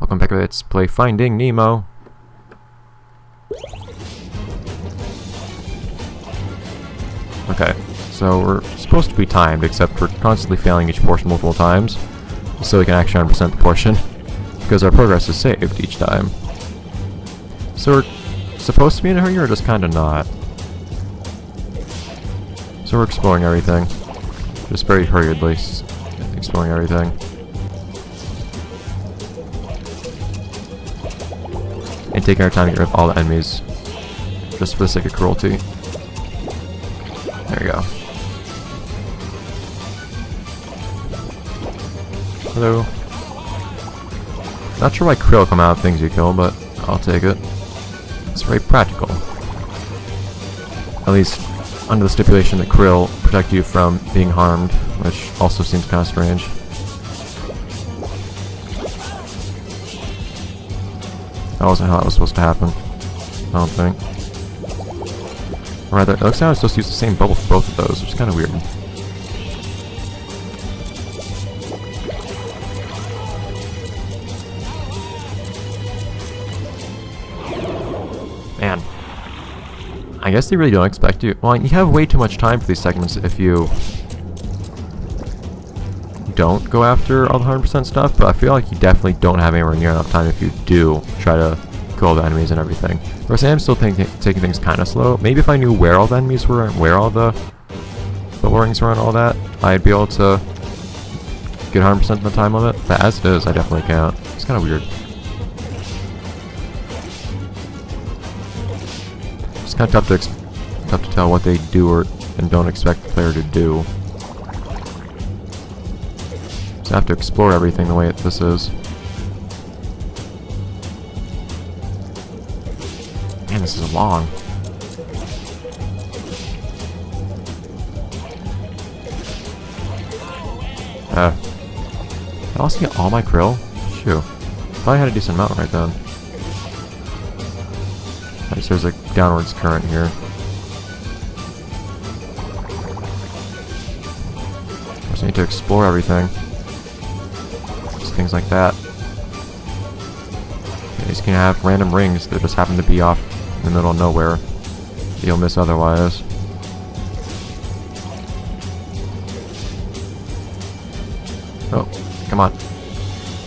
welcome back to Let's Play Finding Nemo. Okay, so we're supposed to be timed, except we're constantly failing each portion multiple times, so we can actually 100% the portion, because our progress is saved each time. So we're supposed to be in a hurry, or just kinda not? So we're exploring everything. Just very hurriedly exploring everything. And taking our time to get rid of all the enemies, just for the sake of cruelty. There you go. Hello. Not sure why krill come out of things you kill, but I'll take it. It's very practical. At least under the stipulation that krill protect you from being harmed, which also seems kind of strange. That wasn't how that was supposed to happen. I don't think. Or rather, it looks like I was supposed to use the same bubble for both of those, which is kind of weird. Man. I guess they really don't expect you. Well, you have way too much time for these segments if you don't go after all the 100% stuff, but I feel like you definitely don't have anywhere near enough time if you do try to kill all the enemies and everything. Whereas I am still taking things kind of slow. Maybe if I knew where all the enemies were and where all the rings were and all that, I'd be able to get 100% of the time limit. But as it is, I definitely can't. It's kind of weird. It's kind of tough to tell what they do and don't expect the player to do. So I have to explore everything the way this is. Man, this is long. I lost all my krill? Shoot. Thought I had a decent amount right then. At least there's a downwards current here. Just need to explore everything. Just things like that. These can have random rings that just happen to be off in the middle of nowhere. You'll miss otherwise. Oh, come on.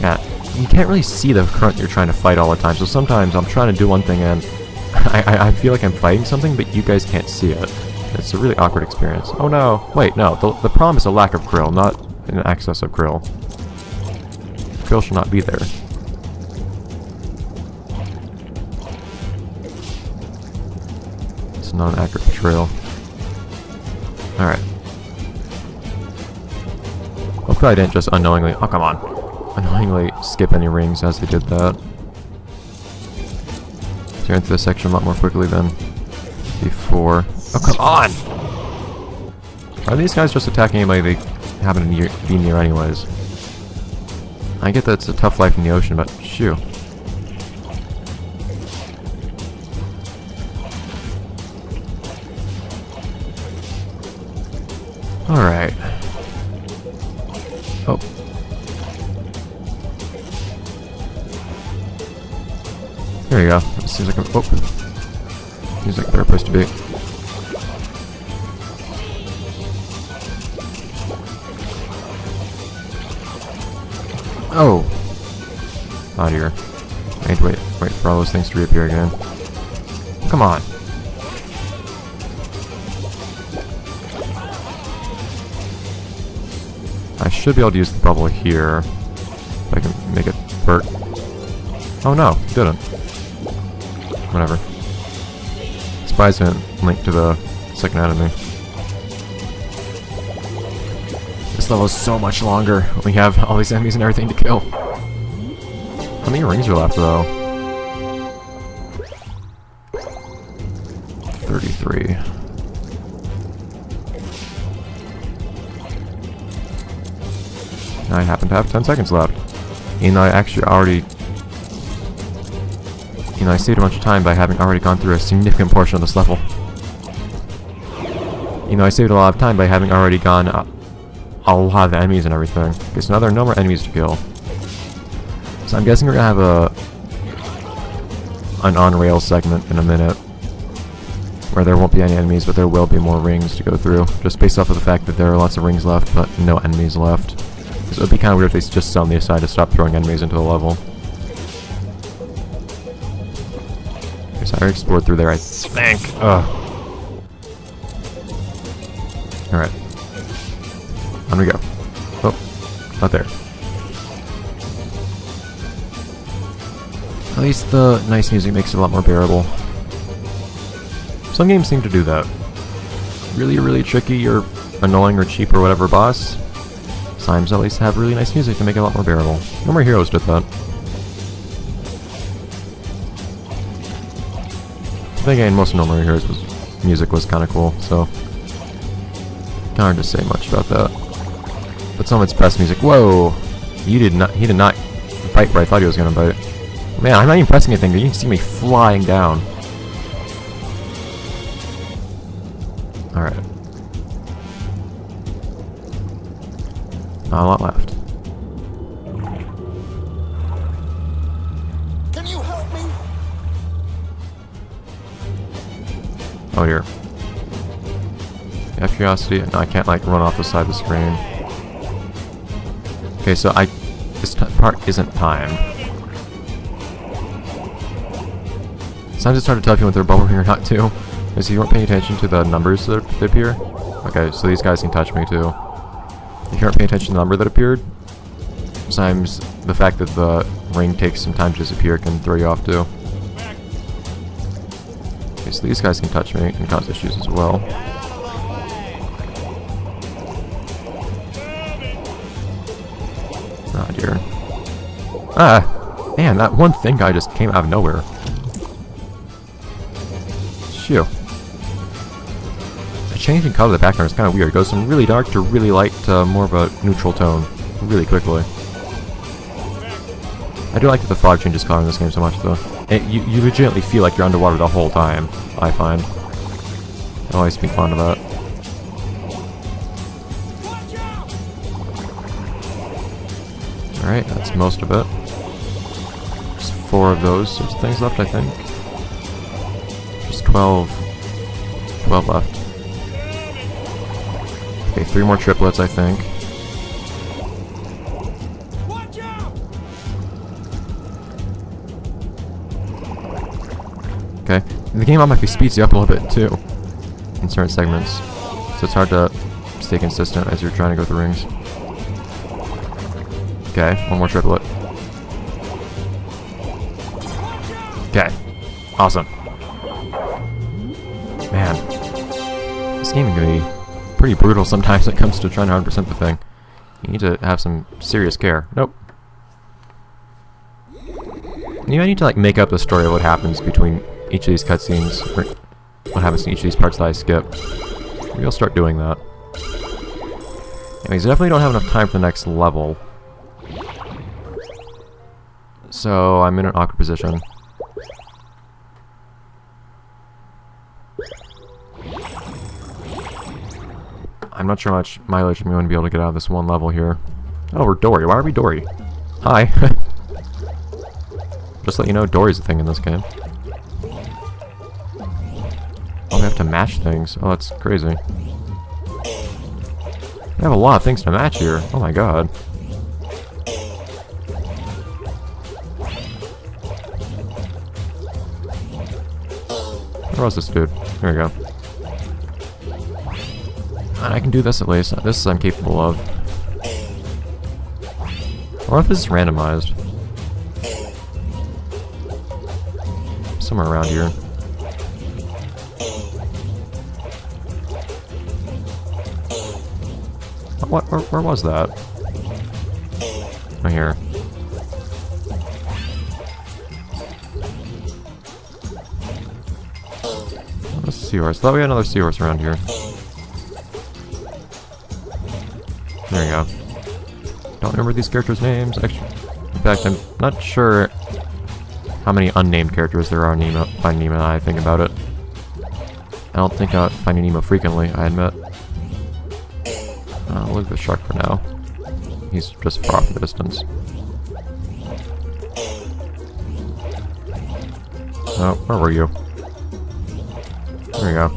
Yeah, you can't really see the current you're trying to fight all the time, so sometimes I'm trying to do one thing and I feel like I'm fighting something, but you guys can't see it. It's a really awkward experience. Oh no, wait, no, the problem is a lack of krill, not an excess of krill. Krill should not be there. It's not an accurate portrayal. Alright. Hopefully I didn't just unknowingly, oh come on, unknowingly skip any rings as they did that. Tearing through this section a lot more quickly than before. Oh come on! Are these guys just attacking anybody they happen to be near anyways? I get that it's a tough life in the ocean, but shoo. Alright. Oh. There you go. It seems like a... Oh. Seems like a better place to be. Oh! Oh dear. I need to wait for all those things to reappear again. Come on! I should be able to use the bubble here. If I can make it work. Oh no, it didn't. Whatever. Surprised it didn't link to the second enemy. This level is so much longer when we have all these enemies and everything to kill. How many rings are left though? 33. I happen to have 10 seconds left. And I actually already... I saved a bunch of time by having already gone through a significant portion of this level. I saved a lot of time by having already gone a lot of enemies and everything. Okay, so now there are no more enemies to kill. So I'm guessing we're gonna have an on-rail segment in a minute where there won't be any enemies, but there will be more rings to go through, just based off of the fact that there are lots of rings left, but no enemies left. So it'd be kind of weird if they just suddenly decide to stop throwing enemies into the level. Okay, so I already explored through there, I think. Ugh. Alright. On we go. Oh, not there. At least the nice music makes it a lot more bearable. Some games seem to do that. Really tricky or annoying or cheap or whatever boss, sometimes at least have really nice music to make it a lot more bearable. No More Heroes did that. Then again, most of No More Heroes music was kind of cool, so kind of hard to say much about that. But some of its best music. Whoa! He did not bite where I thought he was gonna bite. Man, I'm not even pressing anything. You can see me flying down. Alright. Not a lot left. Can you help me? Oh dear. You have curiosity? No, I can't like run off the side of the screen. Okay, so this part isn't timed. Sometimes it's hard to tell if you want their bubbling or not too. Because you weren't paying attention to the numbers that appear. Okay, so these guys can touch me too. If you aren't paying attention to the number that appeared, sometimes the fact that the ring takes some time to disappear can throw you off too. Okay, so these guys can touch me and cause issues as well. Oh dear. Ah! Man, that one thing guy just came out of nowhere. Shoo. The changing color of the background is kind of weird. It goes from really dark to really light to more of a neutral tone really quickly. I do like that the fog changes color in this game so much though. You legitimately feel like you're underwater the whole time, I find. I've always been fond of that. Alright, that's most of it. There's 4 of those sorts of things left, I think. Just 12 left. Okay, 3 more triplets, I think. Okay, the game automatically speeds you up a little bit too in certain segments, so it's hard to stay consistent as you're trying to go through rings. Okay, 1 more triplet. Okay, awesome. Man, this game can be pretty brutal sometimes when it comes to trying to 100% the thing. You need to have some serious care. Nope. You might need to like make up the story of what happens between each of these cutscenes, or what happens in each of these parts that I skip. Maybe I'll start doing that. Anyways, I definitely don't have enough time for the next level. So I'm in an awkward position. I'm not sure how much mileage I'm going to be able to get out of this one level here. Oh, we're Dory. Why are we Dory? Hi. Just let you know, Dory's a thing in this game. Oh, we have to match things. Oh, that's crazy. We have a lot of things to match here. Oh my god. Where was this dude? There we go. And I can do this at least. This I'm capable of. Or if this is randomized. Somewhere around here. What? Where was that? Oh, here. That's a seahorse. I thought we had another seahorse around here. There you go. Don't remember these characters' names. Actually, in fact, I'm not sure how many unnamed characters there are in Finding Nemo. I think about it. I don't think about Finding Nemo frequently, I admit. I'll leave the shark for now. He's just far off in the distance. Oh, where were you? There we go.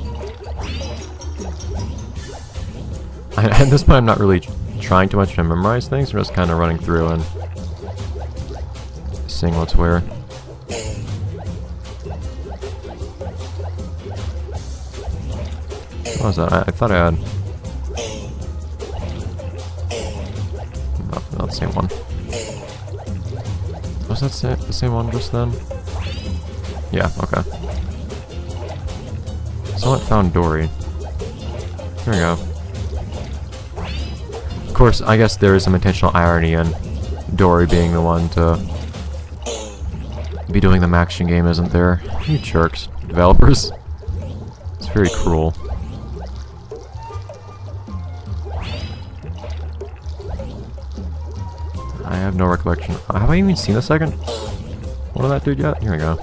At this point, I'm not really trying too much to memorize things. I'm just kind of running through and seeing what's where. What was that? I thought I had... Not the same one. Was that the same one just then? Yeah, okay. Someone found Dory. There we go. Of course, I guess there is some intentional irony in Dory being the one to be doing the action game, isn't there? You jerks, developers. It's very cruel. I have no recollection. Have I even seen the second one of that dude yet? Here we go.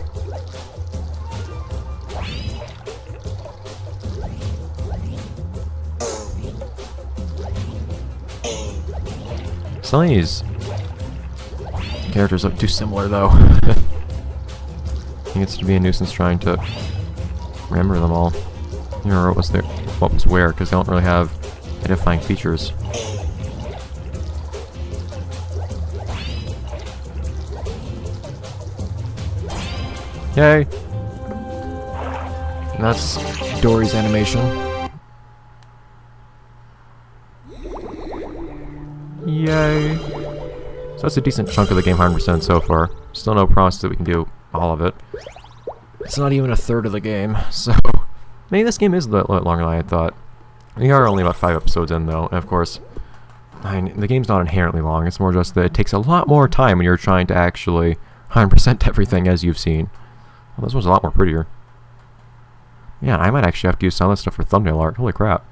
Some of these characters look too similar, though. I think it's to be a nuisance trying to remember them all. You know what was there, what was where, because they don't really have identifying features. Yay! And that's Dory's animation. Yay! So that's a decent chunk of the game, 100% so far. Still no promise that we can do all of it. It's not even a third of the game, so maybe this game is a little longer than I had thought. We are only about 5 episodes in, though, and of course, the game's not inherently long. It's more just that it takes a lot more time when you're trying to actually 100% everything, as you've seen. Well, this one's a lot more prettier. Yeah, I might actually have to use some of this stuff for thumbnail art. Holy crap.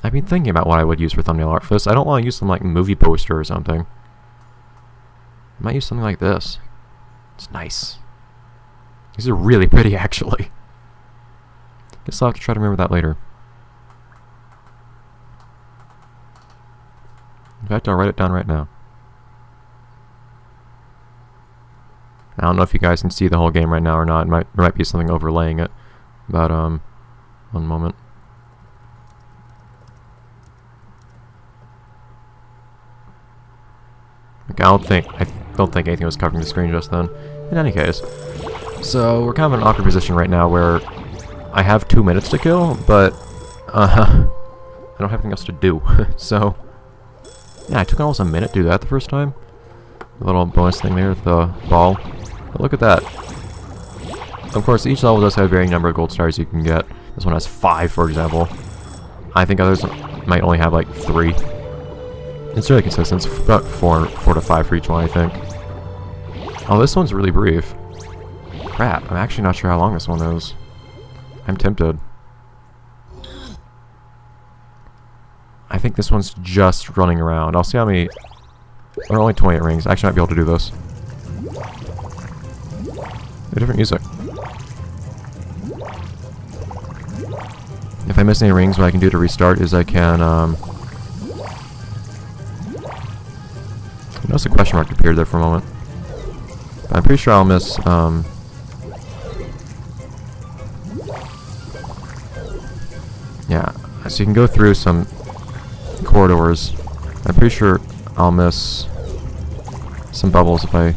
I've been thinking about what I would use for thumbnail art for this. I don't want to use some like movie poster or something. I might use something like this. It's nice. These are really pretty, actually. Guess I'll have to try to remember that later. In fact, I'll write it down right now. I don't know if you guys can see the whole game right now or not. There might be something overlaying it. But, one moment. I don't think anything was covering the screen just then. In any case. So, we're kind of in an awkward position right now where I have 2 minutes to kill, but, I don't have anything else to do. So, yeah, it took almost a minute to do that the first time. A little bonus thing there with the ball. But look at that. Of course, each level does have a varying number of gold stars you can get. This one has 5, for example. I think others might only have like 3. It's really consistent. It's about 4 to 5 for each one, I think. Oh, this one's really brief. Crap, I'm actually not sure how long this one is. I'm tempted. I think this one's just running around. I'll see how many... There are only 28 rings. I actually might be able to do this. A different music. If I miss any rings, what I can do to restart is I can, I noticed a question mark appeared there for a moment. But I'm pretty sure I'll miss, yeah, so you can go through some corridors. I'm pretty sure I'll miss some bubbles if I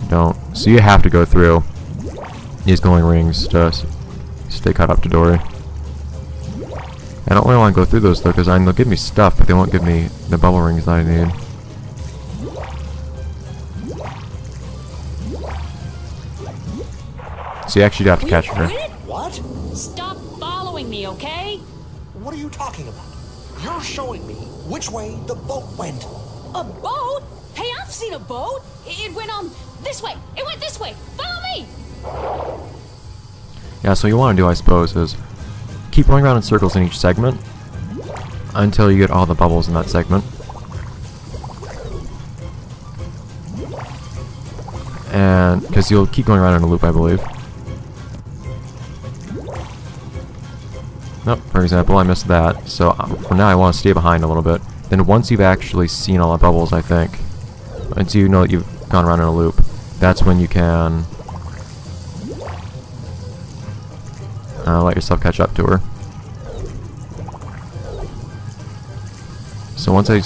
don't. So you have to go through these glowing rings to stay caught up to Dory. I don't really want to go through those though, because they'll give me stuff, but they won't give me the bubble rings that I need. So you actually do have to catch her. What? Stop following me, okay? What are you talking about? You're showing me which way the boat went. A boat? Hey, I've seen a boat. It went this way. It went this way. Follow me. Yeah, so what you want to do, I suppose, is keep going around in circles in each segment until you get all the bubbles in that segment. And because you'll keep going around in a loop, I believe. Nope, for example, I missed that. So for now, I want to stay behind a little bit. Then once you've actually seen all the bubbles, I think, once you know that you've gone around in a loop, that's when you can let yourself catch up to her. So once I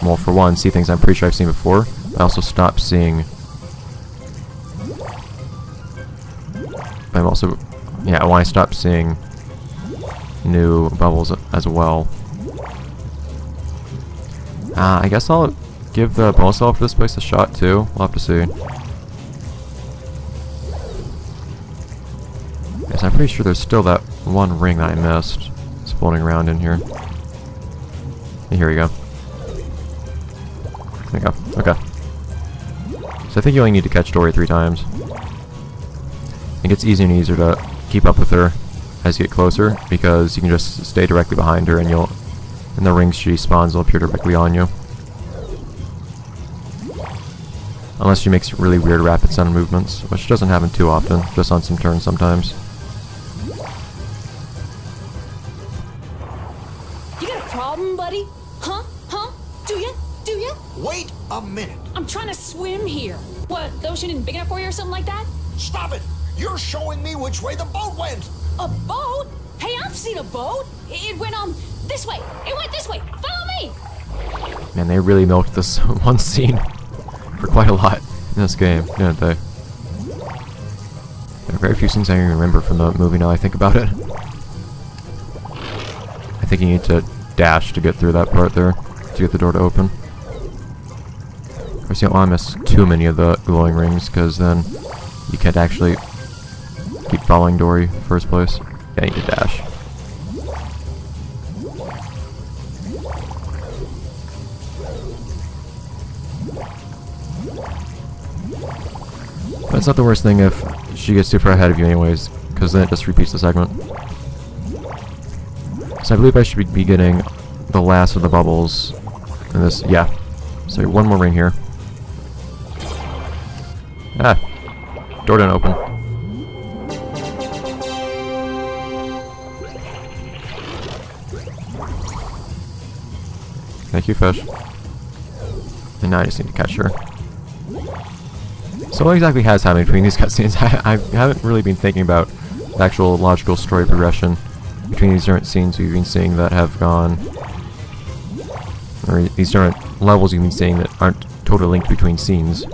well, for one, see things I'm pretty sure I've seen before, I also stop seeing. I'm also, yeah, when I stop seeing new bubbles as well. I guess I'll give the bonus level for this place a shot too. We'll have to see. Yes, I'm pretty sure there's still that one ring that I missed. It's floating around in here. And here we go. There we go. Okay. So I think you only need to catch Dory 3 times. It gets easier and easier to keep up with her as you get closer, because you can just stay directly behind her and the rings she spawns will appear directly on you. Unless she makes really weird rapid sound movements, which doesn't happen too often, just on some turns sometimes. You got a problem, buddy? Huh? Huh? Do ya? Do ya? Wait a minute. I'm trying to swim here. What, the ocean isn't big enough for you or something like that? Stop it. You're showing me which way the boat went. A boat? Hey, I've seen a boat. It went, this way. It went this way. Follow me. Man, they really milked this one scene for quite a lot in this game, didn't they? There are very few things I even remember from the movie now I think about it. I think you need to dash to get through that part there, to get the door to open. Of course, you don't want to miss too many of the glowing rings, because then you can't actually keep following Dory in the first place. Yeah, you need to dash. But it's not the worst thing if she gets too far ahead of you anyways, because then it just repeats the segment. So I believe I should be getting the last of the bubbles in this, yeah. So one more ring here. Ah, door didn't open. Thank you, fish. And now I just need to catch her. So what exactly has happened between these cutscenes? I haven't really been thinking about the actual logical story progression between these different scenes we've been seeing that have gone, or these different levels you've been seeing that aren't totally linked between scenes.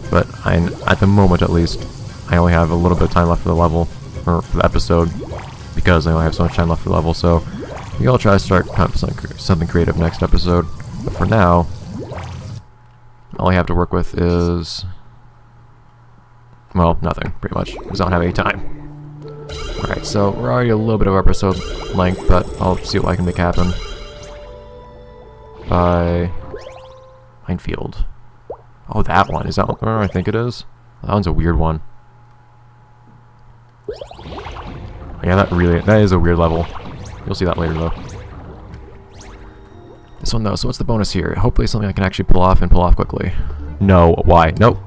But at the moment at least, I only have a little bit of time left for the level, or for the episode, because I only have so much time left for the level, so maybe I'll try to start something creative next episode. But for now, all I have to work with is, well, nothing, pretty much, because I don't have any time. Alright, so we're already a little bit of episode length, but I'll see what I can make happen. By Minefield. Oh, that one. Is that what I think it is? That one's a weird one. Yeah, that is a weird level. You'll see that later, though. This one, though, so what's the bonus here? Hopefully something I can actually pull off and pull off quickly. No, why? Nope.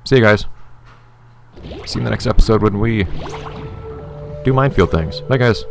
See you guys. See you in the next episode when we do Minefield things. Bye, guys.